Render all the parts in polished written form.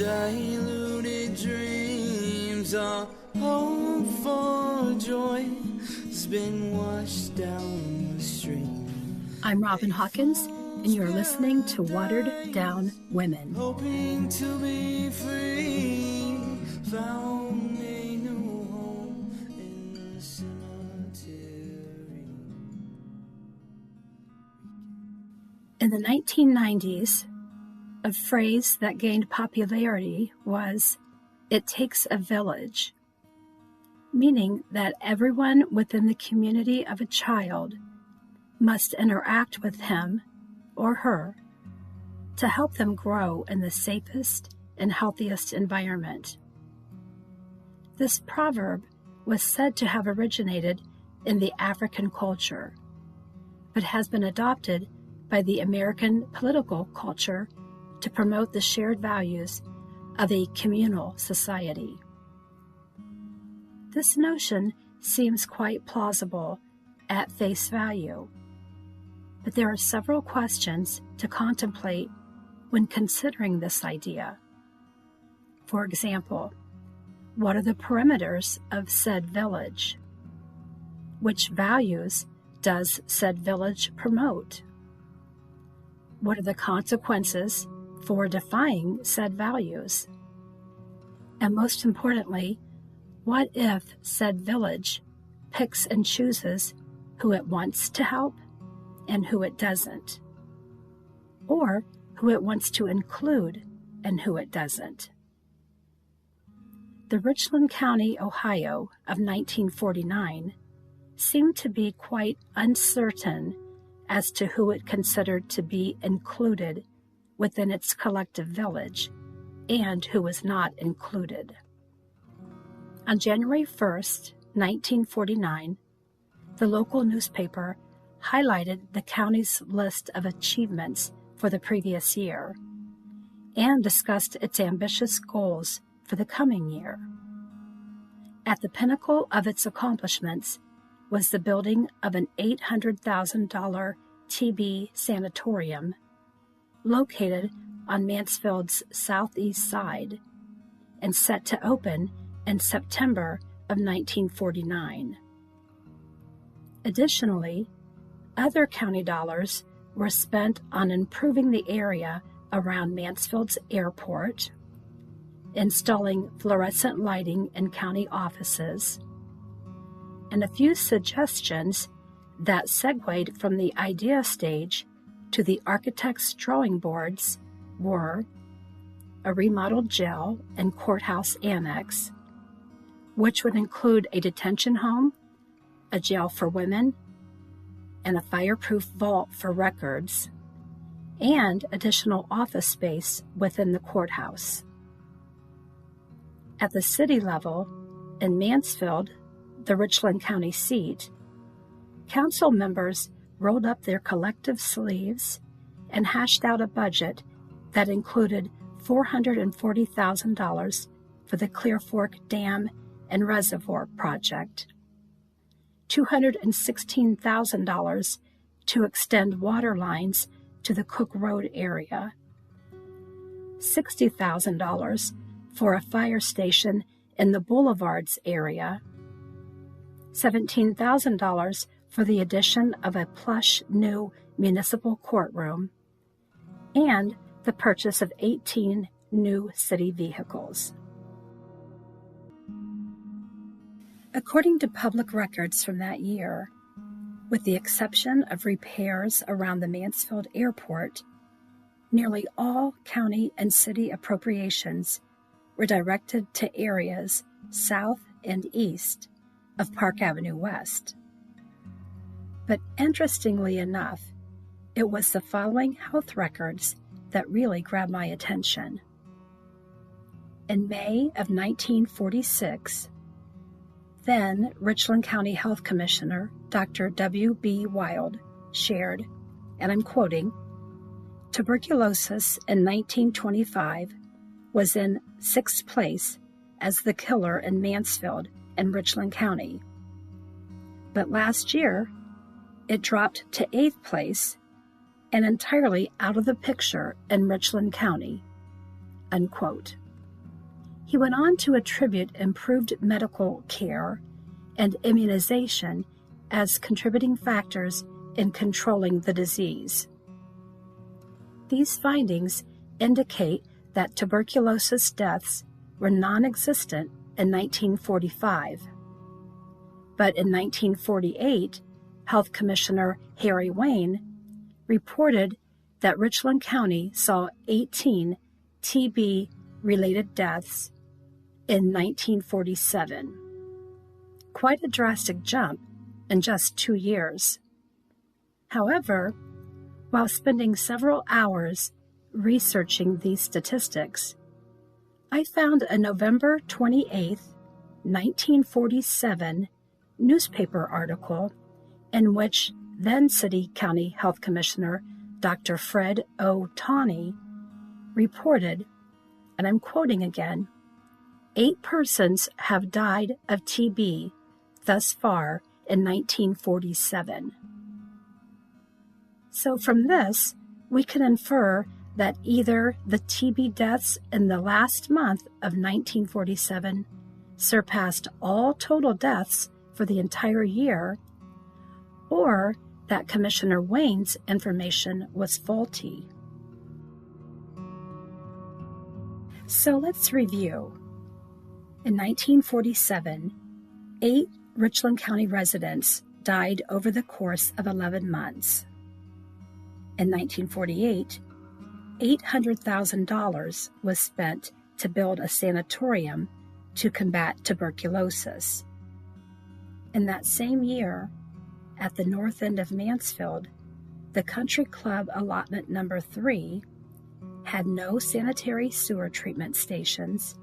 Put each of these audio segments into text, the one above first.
diluted dreams, our hope for joy has been washed down the stream. I'm Robin Hawkins, and you're listening to Watered Down Women. Hoping to be free, found a new home in the cemetery. In the 1990s, a phrase that gained popularity was, "It takes a village," meaning that everyone within the community of a child must interact with him or her to help them grow in the safest and healthiest environment. This proverb was said to have originated in the African culture, but has been adopted by the American political culture to promote the shared values of a communal society. This notion seems quite plausible at face value, but there are several questions to contemplate when considering this idea. For example, what are the perimeters of said village? Which values does said village promote? What are the consequences for defying said values? And most importantly, what if said village picks and chooses who it wants to help and who it doesn't? Or who it wants to include and who it doesn't? The Richland County, Ohio of 1949 seemed to be quite uncertain as to who it considered to be included within its collective village and who was not included. On January 1st, 1949, the local newspaper highlighted the county's list of achievements for the previous year and discussed its ambitious goals for the coming year. At the pinnacle of its accomplishments was the building of an $800,000 TB sanatorium located on Mansfield's southeast side and set to open in September of 1949. Additionally, other county dollars were spent on improving the area around Mansfield's airport, installing fluorescent lighting in county offices, and a few suggestions that segued from the idea stage to the architect's drawing boards were a remodeled jail and courthouse annex, which would include a detention home, a jail for women, and a fireproof vault for records, and additional office space within the courthouse. At the city level, in Mansfield, the Richland County seat, council members rolled up their collective sleeves and hashed out a budget that included $440,000 for the Clear Fork Dam and Reservoir project, $216,000 to extend water lines to the Cook Road area, $60,000 for a fire station in the Boulevards area, $17,000 for the addition of a plush new municipal courtroom, and the purchase of 18 new city vehicles. According to public records from that year, with the exception of repairs around the Mansfield Airport, nearly all county and city appropriations were directed to areas south and east of Park Avenue West. But interestingly enough, it was the following health records that really grabbed my attention. In May of 1946, then Richland County Health Commissioner Dr. W.B. Wild shared, and I'm quoting, "Tuberculosis in 1925 was in 6th place as the killer in Mansfield and Richland County. But last year, it dropped to 8th place and entirely out of the picture in Richland County," unquote. He went on to attribute improved medical care and immunization as contributing factors in controlling the disease. These findings indicate that tuberculosis deaths were non-existent in 1945. But in 1948, Health Commissioner Harry Wayne reported that Richland County saw 18 TB-related deaths in 1947. Quite a drastic jump in just 2 years. However, while spending several hours researching these statistics, I found a November 28, 1947 newspaper article in which then City County Health Commissioner Dr. Fred O. Tawney reported, and I'm quoting again, 8 persons have died of TB thus far in 1947. So from this, we can infer that either the TB deaths in the last month of 1947 surpassed all total deaths for the entire year, or that Commissioner Wayne's information was faulty. So let's review. In 1947, 8 Richland County residents died over the course of 11 months. In 1948, $800,000 was spent to build a sanatorium to combat tuberculosis. In that same year, at the north end of Mansfield, the Country Club allotment number 3 had no sanitary sewer treatment stations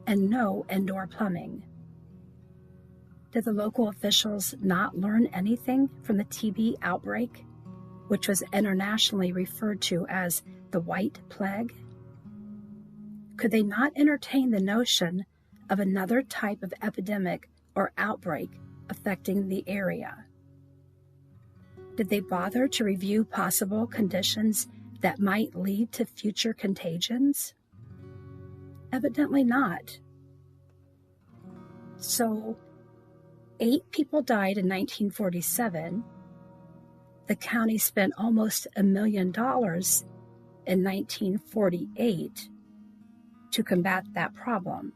and no indoor plumbing. Did the local officials not learn anything from the TB outbreak, which was internationally referred to as the White Plague? Could they not entertain the notion of another type of epidemic or outbreak affecting the area? Did they bother to review possible conditions that might lead to future contagions? Evidently not. So, 8 people died in 1947. The county spent almost $1 million in 1948 to combat that problem.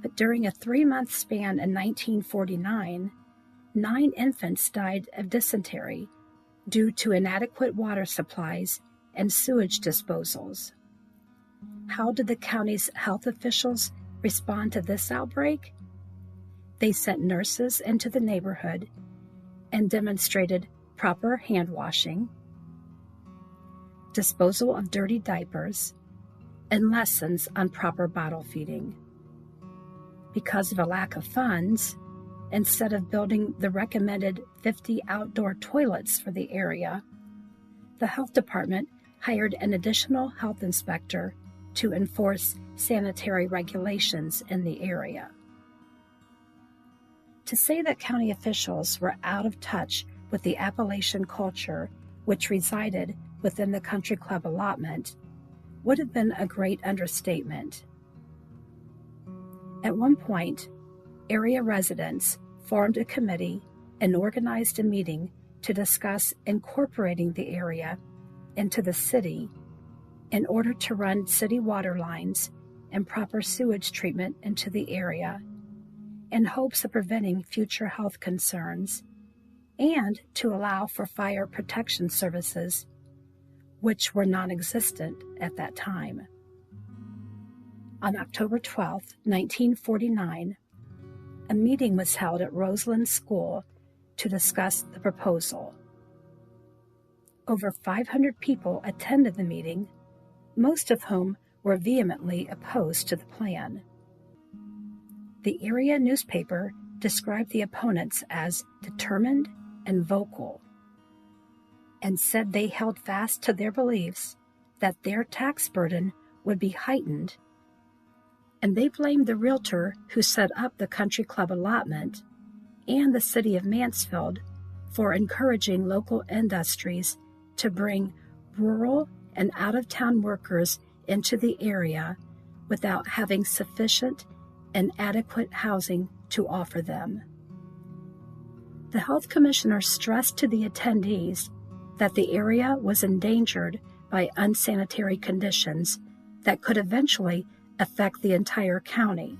But during a 3-month span in 1949, 9 infants died of dysentery due to inadequate water supplies and sewage disposals. How did the county's health officials respond to this outbreak? They sent nurses into the neighborhood and demonstrated proper hand washing, disposal of dirty diapers, and lessons on proper bottle feeding. Because of a lack of funds, instead of building the recommended 50 outdoor toilets for the area, the health department hired an additional health inspector to enforce sanitary regulations in the area. To say that county officials were out of touch with the Appalachian culture which resided within the Country Club allotment would have been a great understatement. At one point, area residents formed a committee and organized a meeting to discuss incorporating the area into the city in order to run city water lines and proper sewage treatment into the area in hopes of preventing future health concerns and to allow for fire protection services, which were non-existent at that time. On October 12, 1949, a meeting was held at Roseland School to discuss the proposal. Over 500 people attended the meeting, most of whom were vehemently opposed to the plan. The area newspaper described the opponents as determined and vocal, and said they held fast to their beliefs that their tax burden would be heightened, and they blamed the realtor who set up the Country Club allotment and the city of Mansfield for encouraging local industries to bring rural and out-of-town workers into the area without having sufficient and adequate housing to offer them. The health commissioner stressed to the attendees that the area was endangered by unsanitary conditions that could eventually affect the entire county,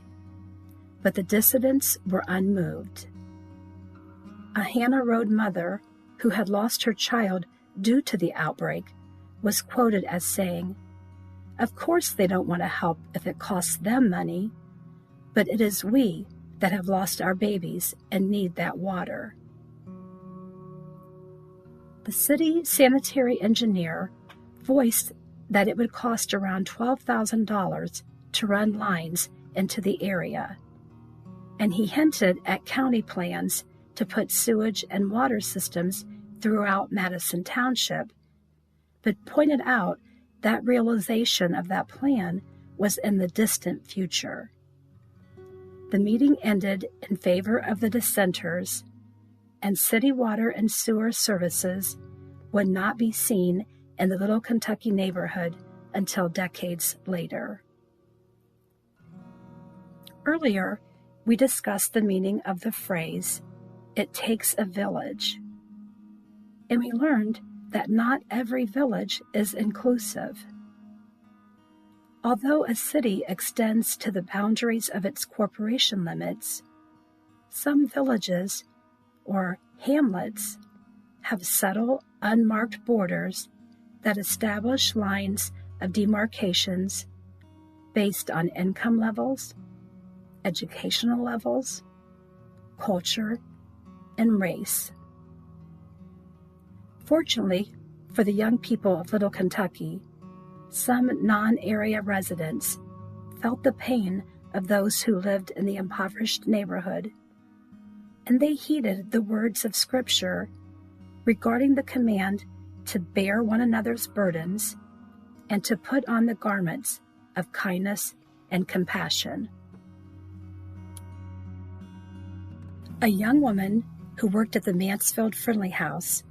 but the dissidents were unmoved. A Hannah Road mother who had lost her child due to the outbreak was quoted as saying, "Of course they don't want to help if it costs them money, but it is we that have lost our babies and need that water." The city sanitary engineer voiced that it would cost around $12,000 to run lines into the area, and he hinted at county plans to put sewage and water systems throughout Madison Township, but pointed out that realization of that plan was in the distant future. The meeting ended in favor of the dissenters, and city water and sewer services would not be seen in the Little Kentucky neighborhood until decades later. Earlier, we discussed the meaning of the phrase, "It takes a village," and we learned that not every village is inclusive. Although a city extends to the boundaries of its corporation limits, some villages, or hamlets, have subtle, unmarked borders that establish lines of demarcations based on income levels, educational levels, culture, and race. Fortunately for the young people of Little Kentucky, some non-area residents felt the pain of those who lived in the impoverished neighborhood, and they heeded the words of Scripture regarding the command to bear one another's burdens and to put on the garments of kindness and compassion. A young woman who worked at the Mansfield Friendly House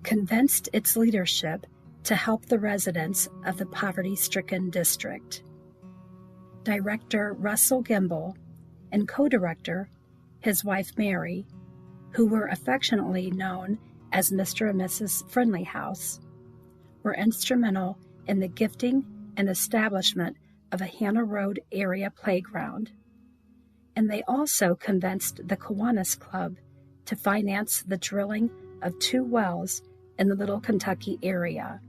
convinced its leadership to help the residents of the poverty-stricken district. Director Russell Gimbel and co-director, his wife Mary, who were affectionately known as Mr. and Mrs. Friendly House, were instrumental in the gifting and establishment of a Hannah Road area playground, and they also convinced the Kiwanis Club to finance the drilling of 2 wells in the Little Kentucky area.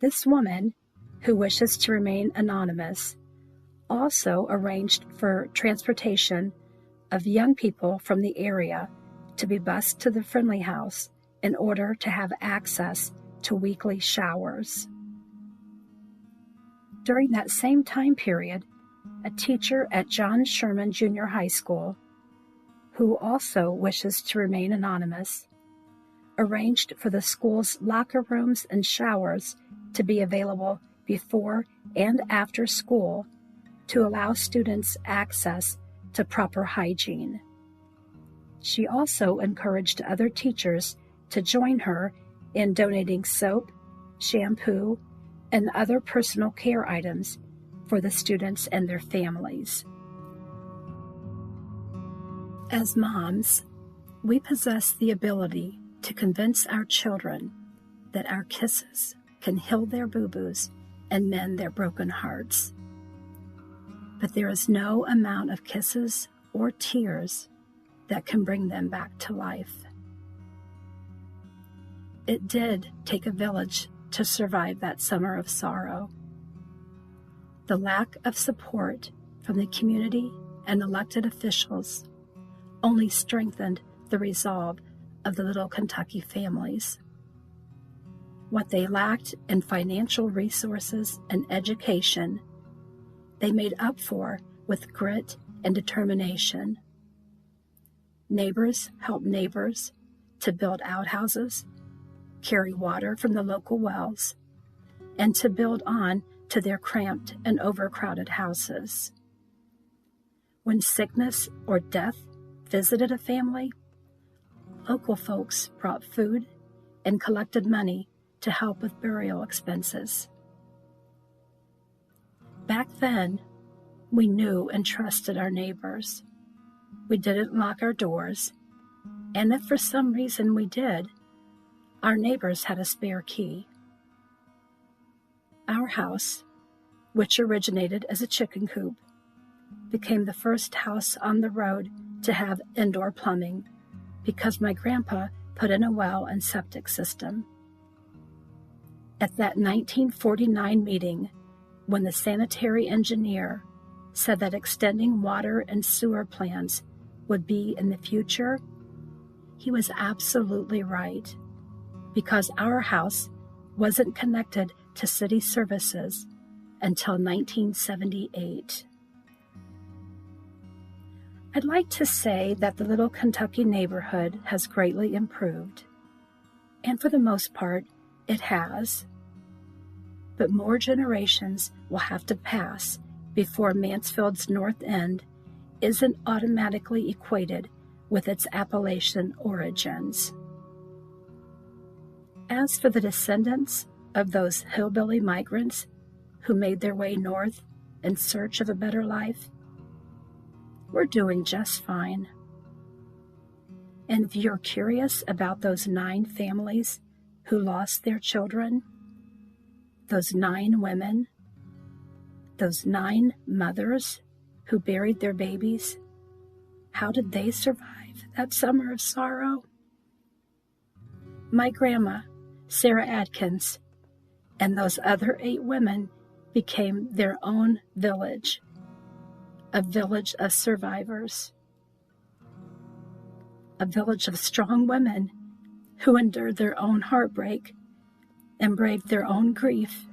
This woman, who wishes to remain anonymous, also arranged for transportation of young people from the area to be bused to the Friendly House in order to have access to weekly showers. During that same time period, a teacher at John Sherman Junior High School, who also wishes to remain anonymous, arranged for the school's locker rooms and showers to be available before and after school to allow students access to proper hygiene. She also encouraged other teachers to join her in donating soap, shampoo, and other personal care items for the students and their families. As moms, we possess the ability to convince our children that our kisses can heal their boo-boos and mend their broken hearts. But there is no amount of kisses or tears that can bring them back to life. It did take a village to survive that summer of sorrow. The lack of support from the community and elected officials only strengthened the resolve of the Little Kentucky families. What they lacked in financial resources and education, they made up for with grit and determination. Neighbors helped neighbors to build outhouses, carry water from the local wells, and to build on to their cramped and overcrowded houses. When sickness or death visited a family, local folks brought food and collected money to help with burial expenses. Back then, we knew and trusted our neighbors. We didn't lock our doors, and if for some reason we did, our neighbors had a spare key. Our house, which originated as a chicken coop, became the first house on the road to have indoor plumbing because my grandpa put in a well and septic system. At that 1949 meeting, when the sanitary engineer said that extending water and sewer plans would be in the future, he was absolutely right, because our house wasn't connected to city services until 1978. I'd like to say that the little Kentucky neighborhood has greatly improved, and for the most part, it has. But more generations will have to pass before Mansfield's North End isn't automatically equated with its Appalachian origins. As for the descendants of those hillbilly migrants who made their way north in search of a better life, we're doing just fine. And if you're curious about those 9 families who lost their children, those 9 women, those 9 mothers who buried their babies, how did they survive that summer of sorrow? My grandma, Sarah Adkins, and those other 8 women became their own village, a village of survivors, a village of strong women who endured their own heartbreak and braved their own grief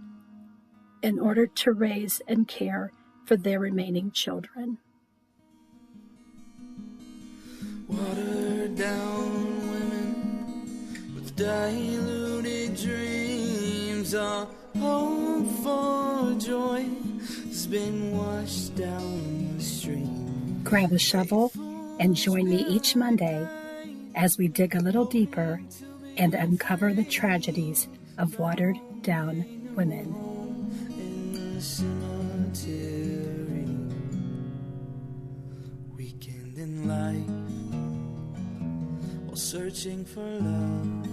in order to raise and care for their remaining children. Watered down women with diluted dreams, our hope for joy has been washed down the stream. Grab a shovel and join me each Monday as we dig a little deeper and uncover the tragedies of watered down women. In the cemetery, weekend in life, while searching for love.